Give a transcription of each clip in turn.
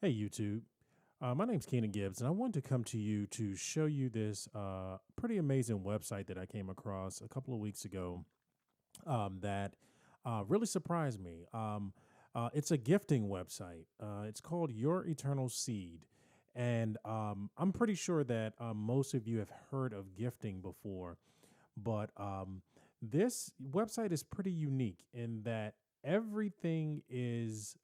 Hey, YouTube. My name's Keenan Gibbs, and I wanted to come to you to show you this pretty amazing website that I came across a couple of weeks ago that really surprised me. It's a gifting website. It's called Your Eternal Seed. And I'm pretty sure that most of you have heard of gifting before, but this website is pretty unique in that everything is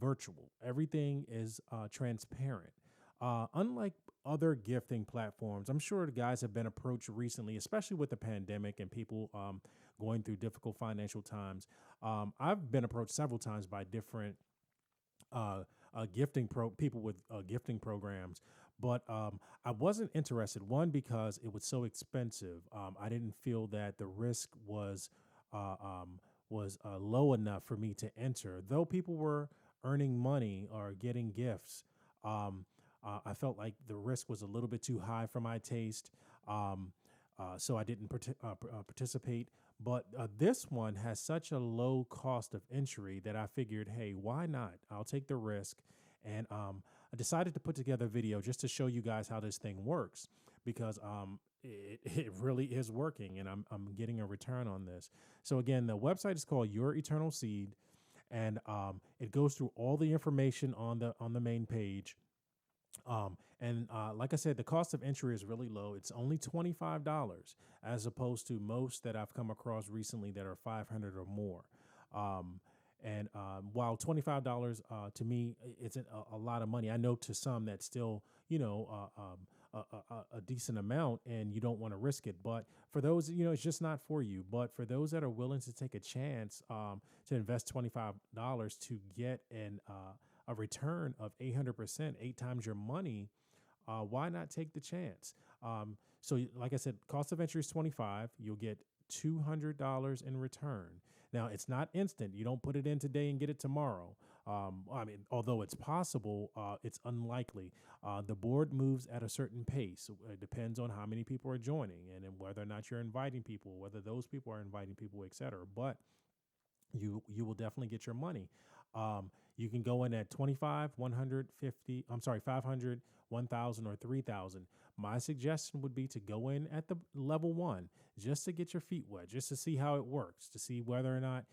virtual, everything is transparent. Unlike other gifting platforms, I'm sure the guys have been approached recently, especially with the pandemic and people going through difficult financial times. I've been approached several times by different gifting pro people with gifting programs, but I wasn't interested. One, because it was so expensive. I didn't feel that the risk uh, um, was low enough for me to enter. Though people were earning money or getting gifts, um, I felt like the risk was a little bit too high for my taste. Um, so I didn't participate. But this one has such a low cost of entry that I figured, hey, why not? I'll take the risk. And I decided to put together a video just to show you guys how this thing works because it really is working and I'm getting a return on this. So, again, the website is called Your Eternal Seed, and it goes through all the information on the main page. And like I said, the cost of entry is really low. It's only $25 as opposed to most that I've come across recently that are 500 or more. Um, and while $25 to me isn't a lot of money, I know to some that's still, a decent amount and you don't want to risk it. But for those, it's just not for you. But for those that are willing to take a chance to invest $25 to get a return of 800%, eight times your money, why not take the chance? Like I said, cost of entry is 25. You'll get $200 in return. Now, it's not instant. You don't put it in today and get it tomorrow. I mean, although it's possible, it's unlikely. The board moves at a certain pace. It depends on how many people are joining and then whether or not you're inviting people, whether those people are inviting people, et cetera. But you will definitely get your money. You can go in at 25, 150, I'm sorry, 500, 1,000, or 3,000. My suggestion would be to go in at the level one just to get your feet wet, just to see how it works, to see whether or not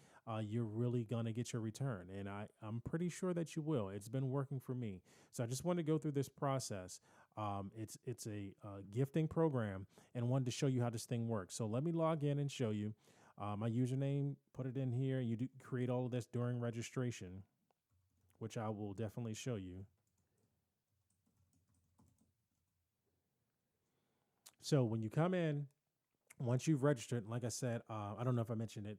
you're really going to get your return. And I'm pretty sure that you will. It's been working for me. So I just want to go through this process. It's a gifting program and wanted to show you how this thing works. So let me log in and show you my username, put it in here. You do create all of this during registration, which I will definitely show you. So when you come in, once you've registered, like I said, I don't know if I mentioned it,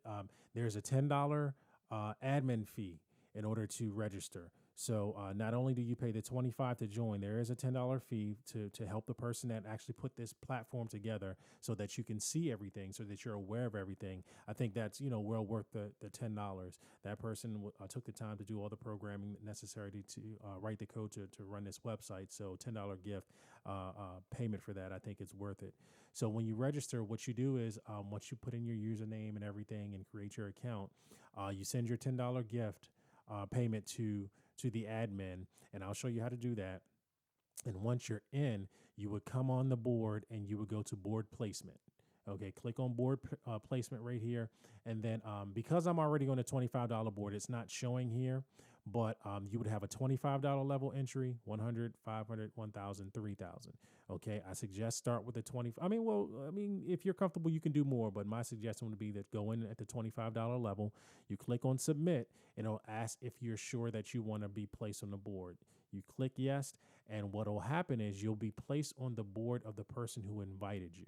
there's a $10 admin fee in order to register. So not only do you pay the 25 to join, there is a $10 fee to help the person that actually put this platform together so that you can see everything, so that you're aware of everything. I think that's, well worth the $10. That person took the time to do all the programming necessary to write the code to run this website. So $10 gift payment for that, I think it's worth it. So when you register, what you do is once you put in your username and everything and create your account, you send your $10 gift payment to the admin, and I'll show you how to do that. And once you're in, you would come on the board and you would go to board placement. Okay, click on board placement right here. And then because I'm already on a $25 board, it's not showing here, but you would have a $25 level entry, 100, 500, 1,000, 3,000. Okay, I suggest start with the 20. I mean, if you're comfortable, you can do more, but my suggestion would be that go in at the $25 level. You click on submit, and it'll ask if you're sure that you want to be placed on the board. You click yes, and what will happen is you'll be placed on the board of the person who invited you.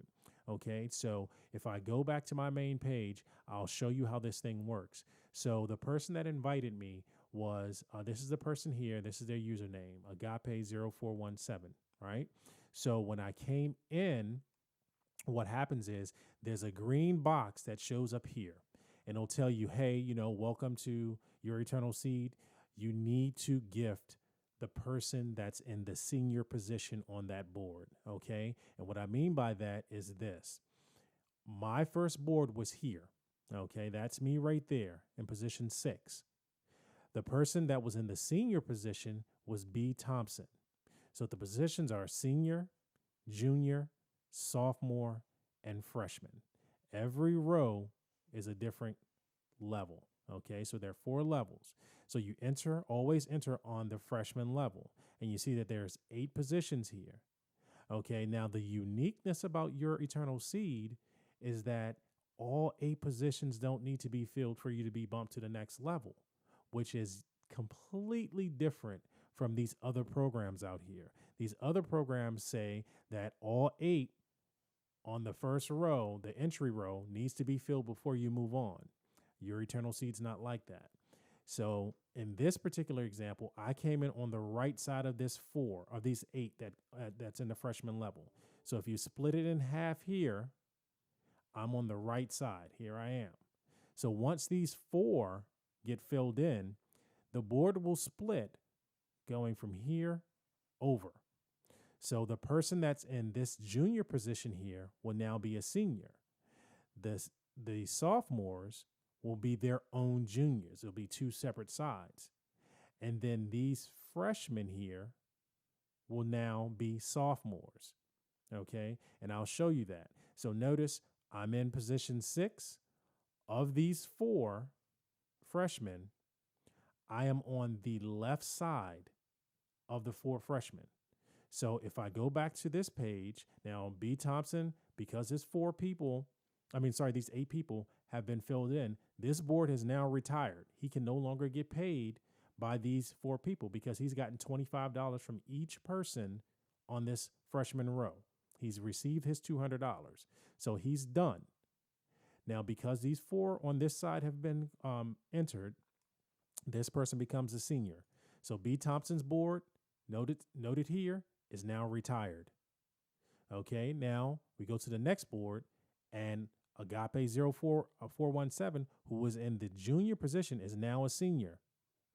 Okay, so if I go back to my main page, I'll show you how this thing works. So the person that invited me was this is the person here, this is their username, agape0417, right? So when I came in, what happens is there's a green box that shows up here and it'll tell you, hey, welcome to Your Eternal Seed. You need to gift the person that's in the senior position on that board. Okay. And what I mean by that is this: my first board was here. Okay. That's me right there in position 6. The person that was in the senior position was B. Thompson. So the positions are senior, junior, sophomore, and freshman. Every row is a different level. Okay, so there are 4 levels. So you always enter on the freshman level. And you see that there's 8 positions here. Okay, now the uniqueness about your eternal seed is that all 8 positions don't need to be filled for you to be bumped to the next level, which is completely different from these other programs out here. These other programs say that all 8 on the first row, the entry row, needs to be filled before you move on. Your eternal seed's not like that. So in this particular example, I came in on the right side of this 4 of these 8 that's in the freshman level. So if you split it in half here, I'm on the right side. Here I am. So once these 4 get filled in, the board will split going from here over. So the person that's in this junior position here will now be a senior. The sophomores will be their own juniors. It'll be 2 separate sides. And then these freshmen here will now be sophomores. Okay, and I'll show you that. So notice I'm in position 6. Of these 4 freshmen, I am on the left side of the 4 freshmen. So if I go back to this page, now B. Thompson, because these 8 people have been filled in, this board has now retired. He can no longer get paid by these 4 people because he's gotten $25 from each person on this freshman row. He's received his $200. So he's done. Now, because these 4 on this side have been entered, this person becomes a senior. So B. Thompson's board, noted here, is now retired. Okay, now we go to the next board, and Agape 04417, who was in the junior position, is now a senior.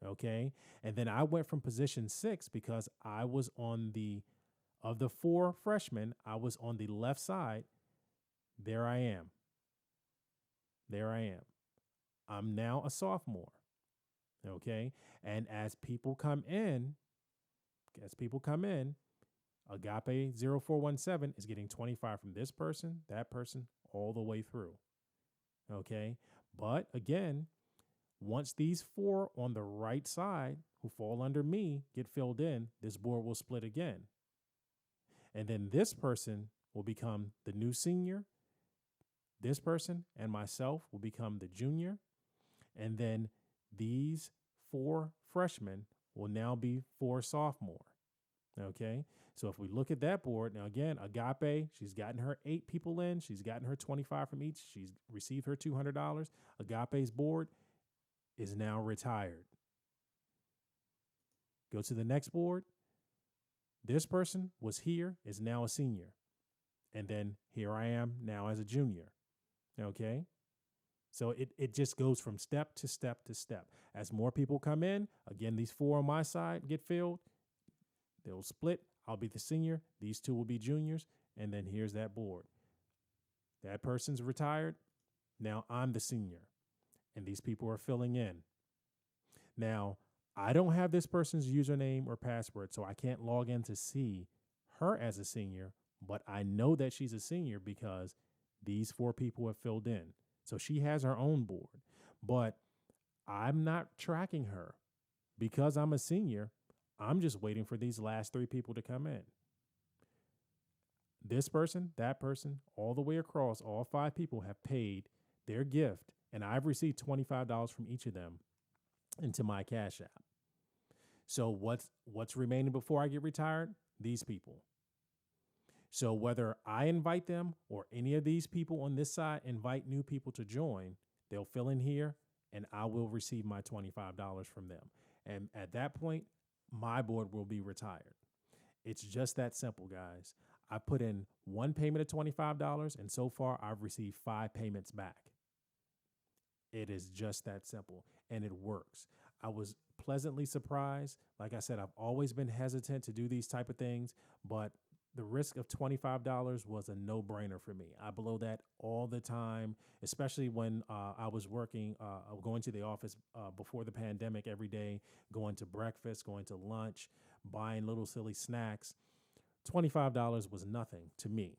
Okay, and then I went from position 6 because I was of the 4 freshmen, I was on the left side. There I am. I'm now a sophomore. Okay, and as people come in, Agape 0417 is getting 25 from this person, that person, all the way through. Okay, but again, once these 4 on the right side who fall under me get filled in, this board will split again. And then this person will become the new senior. This person and myself will become the junior. And then these 4 freshmen will now be 4 sophomore. Okay, so if we look at that board, now again, Agape, she's gotten her 8 people in. She's gotten her 25 from each. She's received her $200. Agape's board is now retired. Go to the next board. This person was here, is now a senior. And then here I am now as a junior. Okay, so it just goes from step to step to step. As more people come in, again, these 4 on my side get filled. They'll split. I'll be the senior. These 2 will be juniors. And then here's that board. That person's retired. Now I'm the senior. And these people are filling in. Now, I don't have this person's username or password, so I can't log in to see her as a senior. But I know that she's a senior because these 4 people have filled in. So she has her own board. But I'm not tracking her because I'm a senior. I'm just waiting for these last 3 people to come in. This person, that person, all the way across, all 5 people have paid their gift, and I've received $25 from each of them into my Cash App. So what's remaining before I get retired? These people. So whether I invite them or any of these people on this side invite new people to join, they'll fill in here, and I will receive my $25 from them. And at that point, my board will be retired. It's just that simple, guys. I put in 1 payment of $25, and so far I've received 5 payments back. It is just that simple, and it works. I was pleasantly surprised. Like I said, I've always been hesitant to do these type of things, but the risk of $25 was a no brainer for me. I blow that all the time, especially when I was working, going to the office before the pandemic every day, going to breakfast, going to lunch, buying little silly snacks. $25 was nothing to me,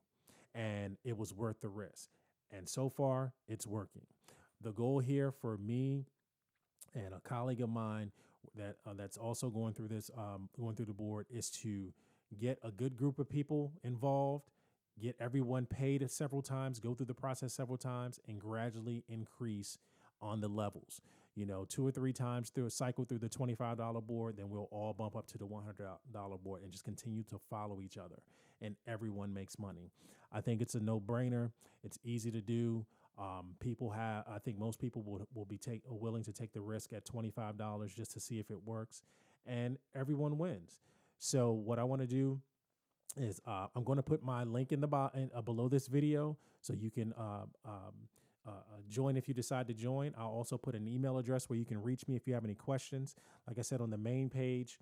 and it was worth the risk. And so far, it's working. The goal here for me and a colleague of mine that's also going through the board, is to get a good group of people involved, get everyone paid several times, go through the process several times, and gradually increase on the levels. You know, 2 or 3 times through a cycle through the $25 board, then we'll all bump up to the $100 board and just continue to follow each other, and everyone makes money. I think it's a no brainer. It's easy to do. I think most people will be willing to take the risk at $25 just to see if it works, and everyone wins. So what I want to do is I'm going to put my link in the below this video, so you can join if you decide to join. I'll also put an email address where you can reach me if you have any questions. Like I said, on the main page,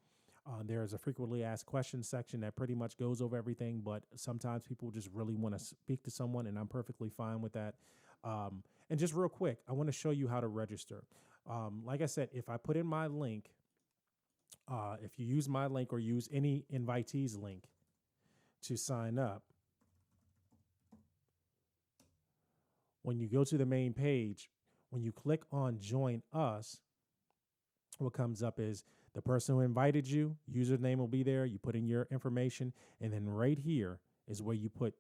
there is a frequently asked questions section that pretty much goes over everything, but sometimes people just really want to speak to someone, and I'm perfectly fine with that. And just real quick, I want to show you how to register. Like I said, if I put in my link, if you use my link or use any invitee's link to sign up, when you go to the main page, when you click on Join Us, what comes up is the person who invited you, username will be there. You put in your information, and then right here is where you put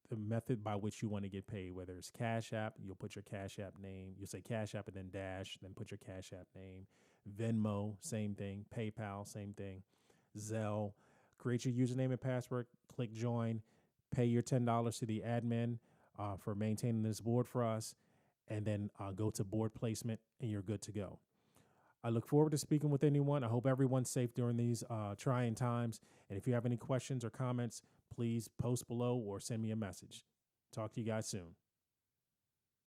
the method by which you want to get paid, whether it's Cash App, you'll put your Cash App name. You'll say Cash App and then dash, then put your Cash App name. Venmo, same thing. PayPal, same thing. Zelle. Create your username and password, click join, pay your $10 to the admin for maintaining this board for us, and then go to board placement, and you're good to go. I look forward to speaking with anyone. I hope everyone's safe during these trying times. And if you have any questions or comments, please post below or send me a message. Talk to you guys soon.